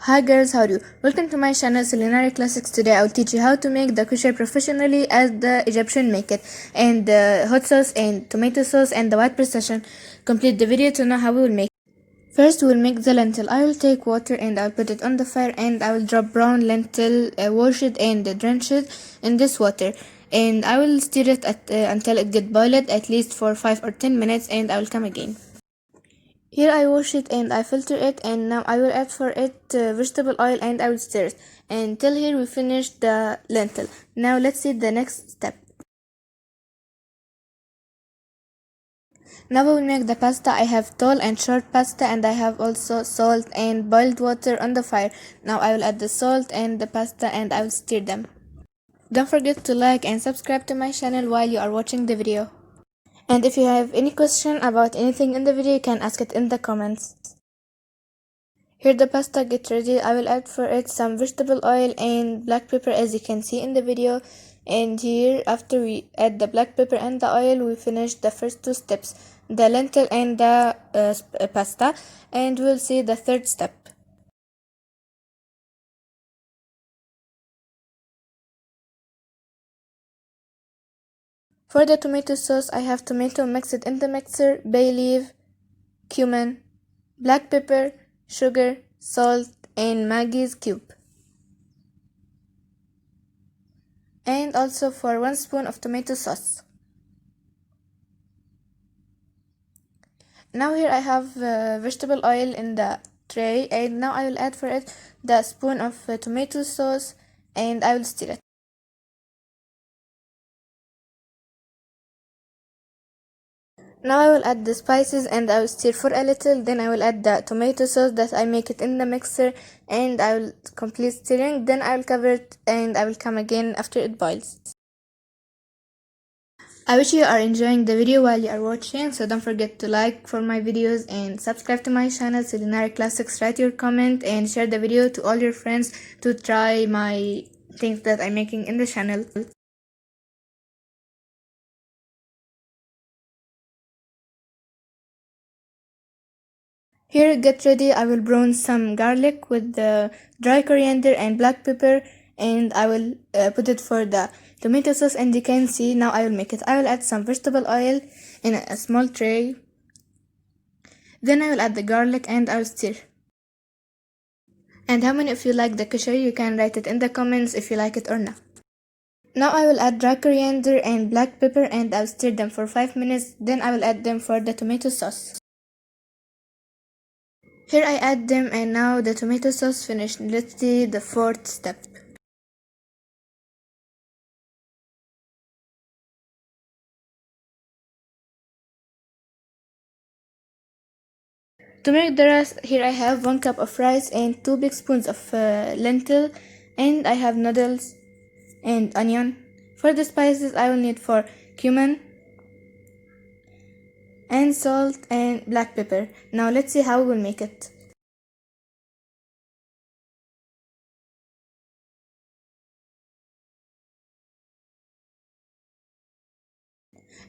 Hi girls, how are you? Welcome to my channel Culinary Classics. Today I will teach you how to make the koshary professionally as the Egyptian make it, and the hot sauce and tomato sauce and the white precision. Complete the video to know how we will make it. First we will make the lentil. I will take water and I will put it on the fire and I will drop brown lentil, wash it and drench it in this water. And I will stir it until it gets boiled at least for 5 or 10 minutes and I will come again. Here I wash it and I filter it, and now I will add for it vegetable oil and I will stir it. And till here we finished the lentil. Now let's see the next step. Now we will make the pasta. I have tall and short pasta and I have also salt and boiled water on the fire. Now I will add the salt and the pasta and I will stir them. Don't forget to like and subscribe to my channel while you are watching the video. And if you have any question about anything in the video, you can ask it in the comments. Here the pasta get ready. I will add for it some vegetable oil and black pepper as you can see in the video. And here after we add the black pepper and the oil, we finish the first two steps, the lentil and the pasta, and we'll see the third step. For the tomato sauce, I have tomato mixed in the mixer, bay leaf, cumin, black pepper, sugar, salt, and Maggie's cube. And also for 1 spoon of tomato sauce. Now here I have vegetable oil in the tray, and now I will add for it the spoon of tomato sauce and I will stir it. Now I will add the spices and I will stir for a little, then I will add the tomato sauce that I make it in the mixer and I will complete stirring, then I will cover it and I will come again after it boils. I wish you are enjoying the video while you are watching, so don't forget to like for my videos and subscribe to my channel Culinary Classics. Write your comment and share the video to all your friends to try my things that I'm making in the channel. Here, get ready. I will brown some garlic with the dry coriander and black pepper, and I will put it for the tomato sauce. And you can see now I will make it. I will add some vegetable oil in a small tray. Then I will add the garlic and I will stir. And how many of you like the koshary? You can write it in the comments if you like it or not. Now I will add dry coriander and black pepper and I'll stir them for 5 minutes. Then I will add them for the tomato sauce. Here I add them and now the tomato sauce finished. Let's see the fourth step. To make the rest, here I have 1 cup of rice and 2 big spoons of lentil, and I have noodles and onion. For the spices I will need for cumin and salt and black pepper. Now let's see how we will make it.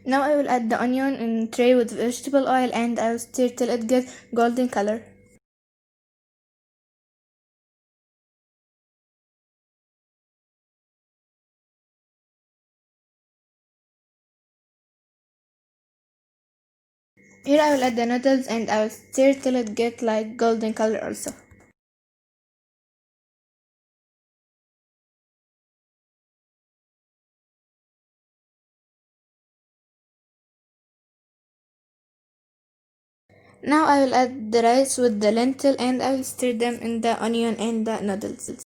Now I will add the onion in a tray with vegetable oil and I will stir till it gets golden color. Here I will add the noodles and I will stir till it gets like golden color also. Now I will add the rice with the lentil and I will stir them in the onion and the noodles.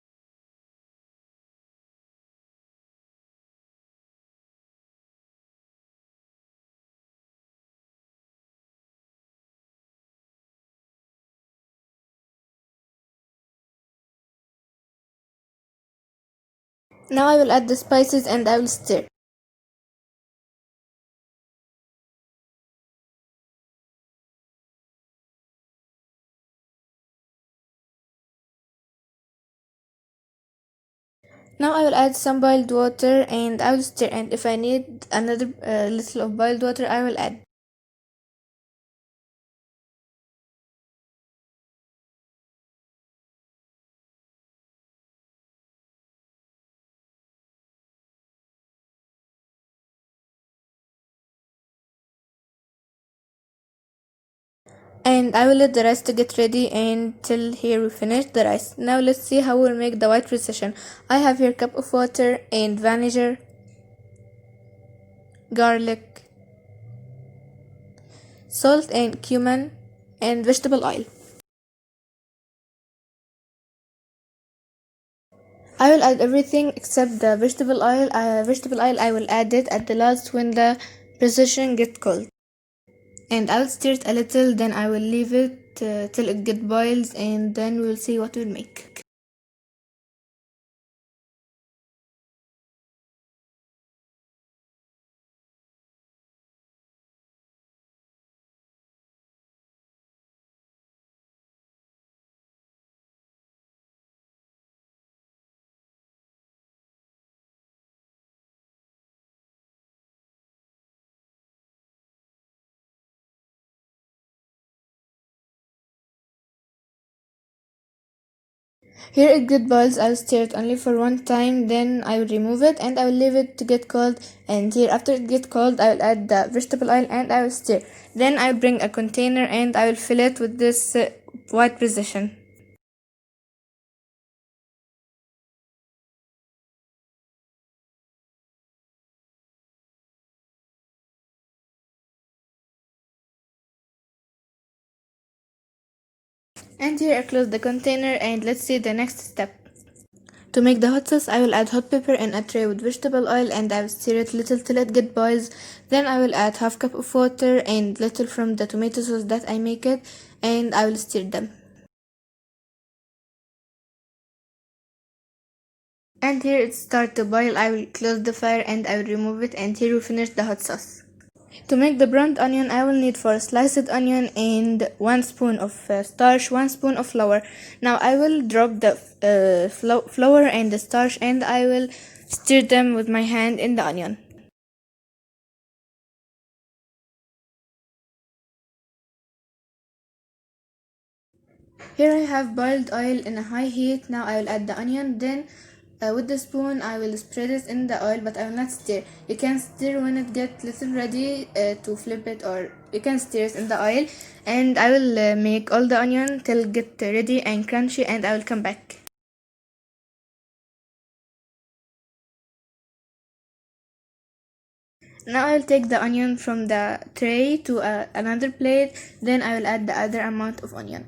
Now I will add the spices and I will stir. Now I will add some boiled water and I will stir, and if I need another little of boiled water I will add. And I will let the rice to get ready until here we finish the rice. Now let's see how we'll make the white precision. I have here a cup of water and vinegar, garlic, salt and cumin, and vegetable oil. I will add everything except the vegetable oil. Vegetable oil I will add it at the last when the precision gets cold. And I'll stir it a little, then I will leave it till it get boils, and then we'll see what we'll make. Here it get boils, I'll stir it only for one time, then I will remove it and I will leave it to get cold. And here after it get cold, I will add the vegetable oil and I will stir. Then I will bring a container and I will fill it with this white precision. And here I close the container, and let's see the next step. To make the hot sauce, I will add hot pepper in a tray with vegetable oil and I will stir it little till it get boils. Then I will add half cup of water and little from the tomato sauce that I make it, and I will stir them. And here it start to boil, I will close the fire and I will remove it, and here we finish the hot sauce. To make the browned onion, I will need for a sliced onion and 1 spoon of starch, 1 spoon of flour. Now I will drop the flour and the starch and I will stir them with my hand in the onion. Here I have boiled oil in a high heat. Now I will add the onion, then with the spoon I will spread it in the oil, but I will not stir. You can stir when it gets little ready to flip it, or you can stir it in the oil. And I will make all the onion till get ready and crunchy, and I will come back. Now I will take the onion from the tray to another plate, then I will add the other amount of onion.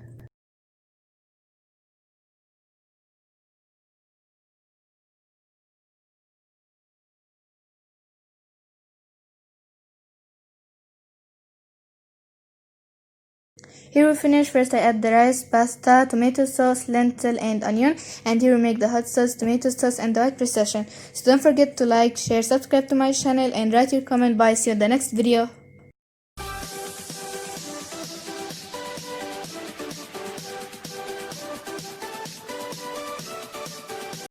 Here we finish. First I add the rice, pasta, tomato sauce, lentil and onion, and here we make the hot sauce, tomato sauce and the white precision. So don't forget to like, share, subscribe to my channel and write your comment. Bye, see you in the next video.